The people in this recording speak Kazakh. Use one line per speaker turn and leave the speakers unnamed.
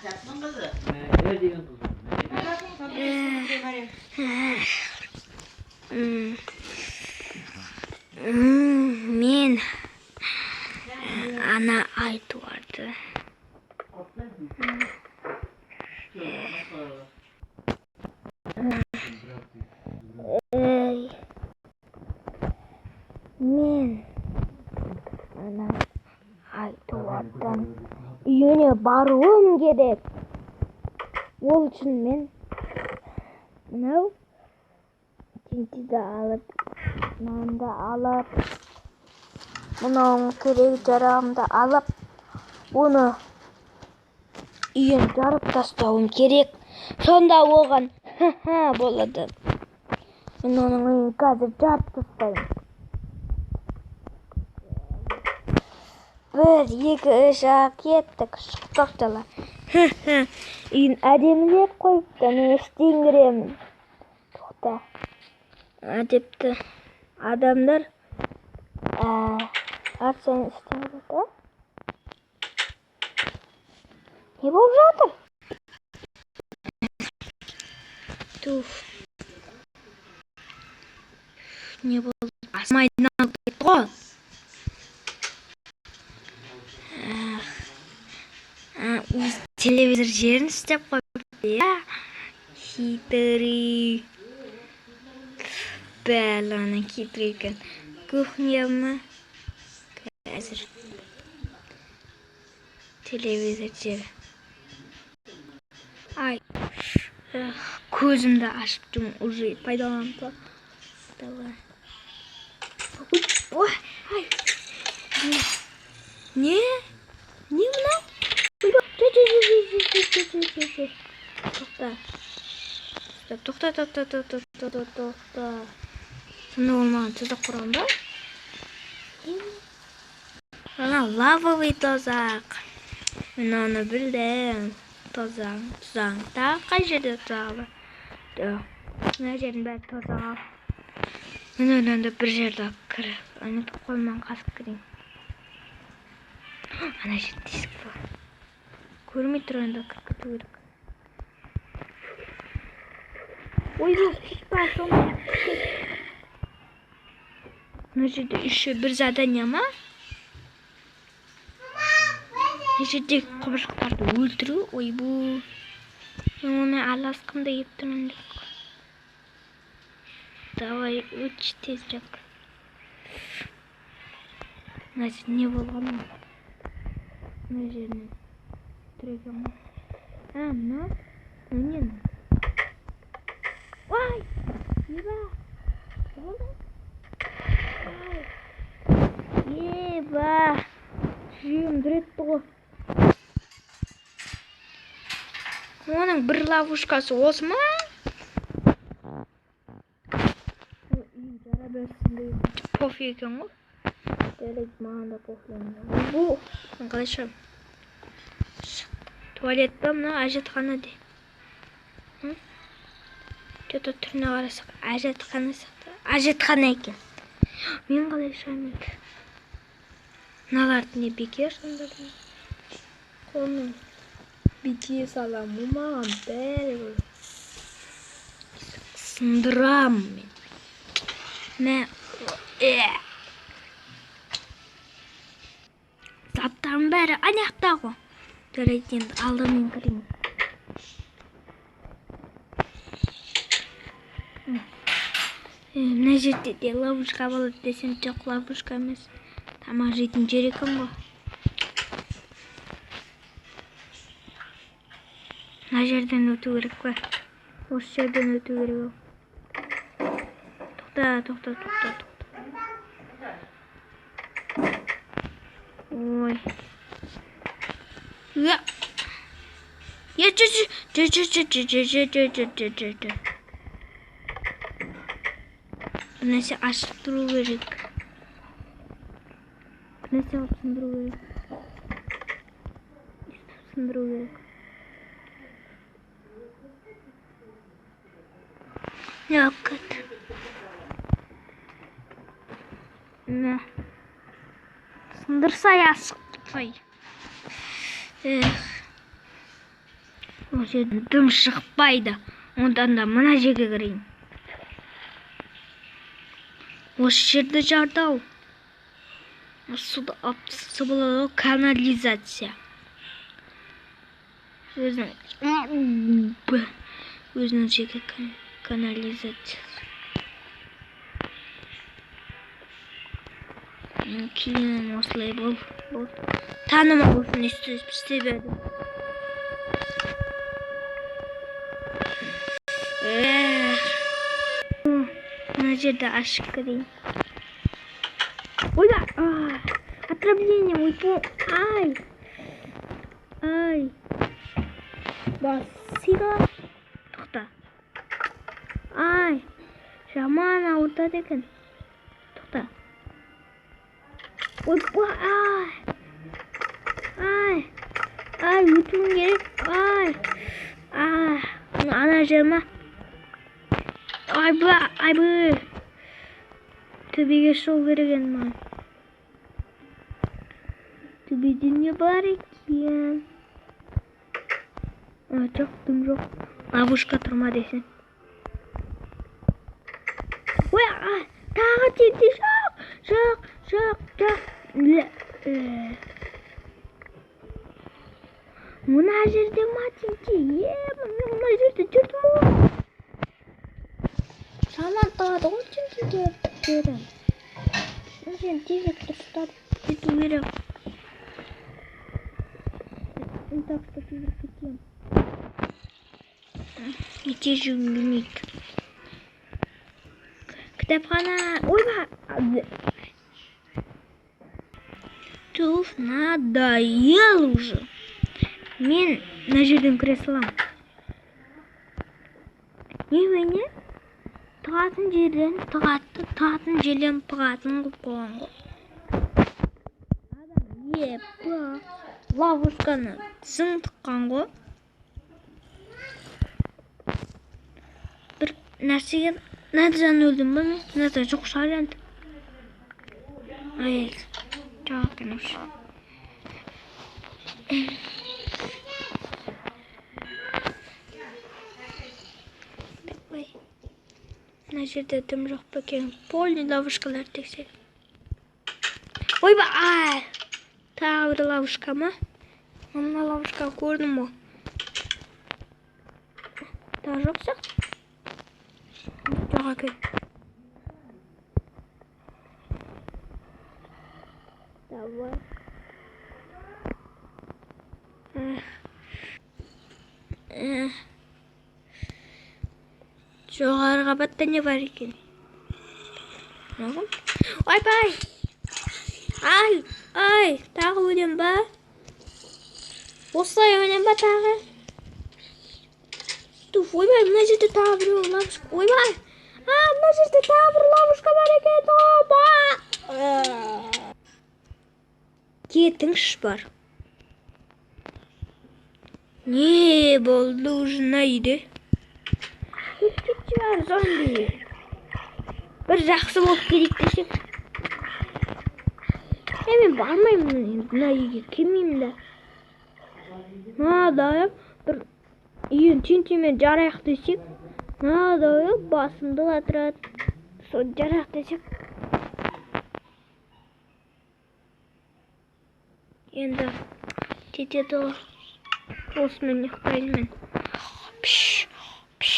Men ana aytıyordu. Men ana aytıyordan uyuna barıyorum gerek. Ol için men tinti alıp, nanda alıp, bunun kerek jarağımda alıp, bunu үйін жарып тастауым керек. Сонда оған болады. Мен оның үйін қазір жарып тастаймын. 1, 2, 3 кеттік. Шықтық жала. Үйін әдемілеп қойыпты. Мен іштейін кіремін. Тоқта. Әдепті адамдар әрсен істейін көрді. Не болып жатыр? Туф. Не болды? Асмайдың алып кетті ғой. Телевизор жерін істеп қойыпты. Хитрый. Бәлі, хитрый екен. Кухня ма? Қазір. Телевизор жері. Ай, көзімді ашып жүрмін, уже пайдаланып. Давай. Ой, ай. Не мынау? Тоқта. Сонда болмаған тұзақ құрам ба? Ана лавовый тұзақ. Мен оны білдім. Тұзақ. Қай жерде тұзағы? Мына жердің бәрі тұзақ. Мен ойланды бір жерді кіріп, ұмытып қойман қасып кірейін. Ана жерде тесік бар. Көрмей тұрғанда кіріп кету керек. Ой, жоқ, тұтпа, соңғы. Мына жерде еще бір задание ма? Мына жерде құбыршықтарды өлтіру. Ой, бұл. Мен оны аласқымда еп тұрмын деп. Давай, өтші тезірек. Мына жерде не болған ма? Мына жеріне түреген ма? Мына? Өнен. Ой! Еба! Болды? Еба! Жүйем дүретті ғой. Оның бір ловушкасы осы ма? Жара берсінде пофиг екен ғой. Дәрек маған да пофиг. Бұл, қалай шығам? Туалет па мына әжетхана де. Что-то түріне қарасақ, әжетхана сияқты. Әжетхана екен. Мен қалай шығам екен? Мыналарды не бекер сонда да? Қолмен бекер салам, маған бәрі бұл. Сындырам мен. Заттарым бәрі аяқта ғой. Жарайды енді алдымен кірейін. Мына жерде де ловушка болады десем, жоқ ловушка емес. Тамақ жейтін жер екен ғой. Мына жерден өту керек па? Осы жерден өту керек. Тоқта. Ой. Я. Нәрсе ашып тұру керек. Нәрсе алып сындыру керек. Yok kötü. Ne? Sındırsa ya sıktık. Осы дым шықпайды. Ondan da mına жерге кірейін. Осы жерді жарды-ау. Суды апсы болады, канализация. Өзінің жеке канализация. Кейін осылай бол. Танымал болсын істеп едім. Мына жерді ашып кірейін. Ойба! Отравление, ай. Басыға. Тоқта. Ай. Жаман ауыртады екен. Тоқта. Ойба! Ай, өтуім керек. Ана жерма. Айбы. Төбеге шығу керек енді маған. Төбеде не бар екен? Жоқ, дым жоқ. Ловушка тұрма десен. Ой, тағы тетті. Жоқ. Мына жерде ма тетті? Мына жерде жүрдім ғой. Самантады ғой тетті жерім. Мен тезек тұрыстап кету керек. Так что тезек кетем. Не тежу минут. Кітапхана. Ойба. Туф, надоел уже. Мен на жерден кіре салам. Немене? Тығатын жерден тығатын қылып қойған ғой. Адам ловушканы зың тыққан ғой. Бір нәрсеге надыжан өлдім ба мен? Надыжан жоқ шығар енді. Ай, жоқ екен осы. Мына жерде дым жоқ па екен? Полный ловушкалар тексер. Ойба! Тағы бір ловушка ма? Мына ловушка көрдім ғой. Тағы жоқ сияқты? Жоқ екен. Давай. Жоғарғы қабатта не бар екен? Ойбай! Ай! Тағы өлем ба? Осылай өлем ба тағы? Туф, ойбай, мына жерде тағы бір ловушка. Ойбай! Мына жерде тағы бір ловушка бар екен. Кетіңші бар. Не болды уже найды? Зомби. Бір жақсы болып керек десек. Мен бармаймын, мына үйге келмеймін да. Надо бір үйін тентемен жарайық десек. Надо басымды қатырады. Сол жарайық десек. Енді кетеді ғой. Осымен ұйықтаймын мен.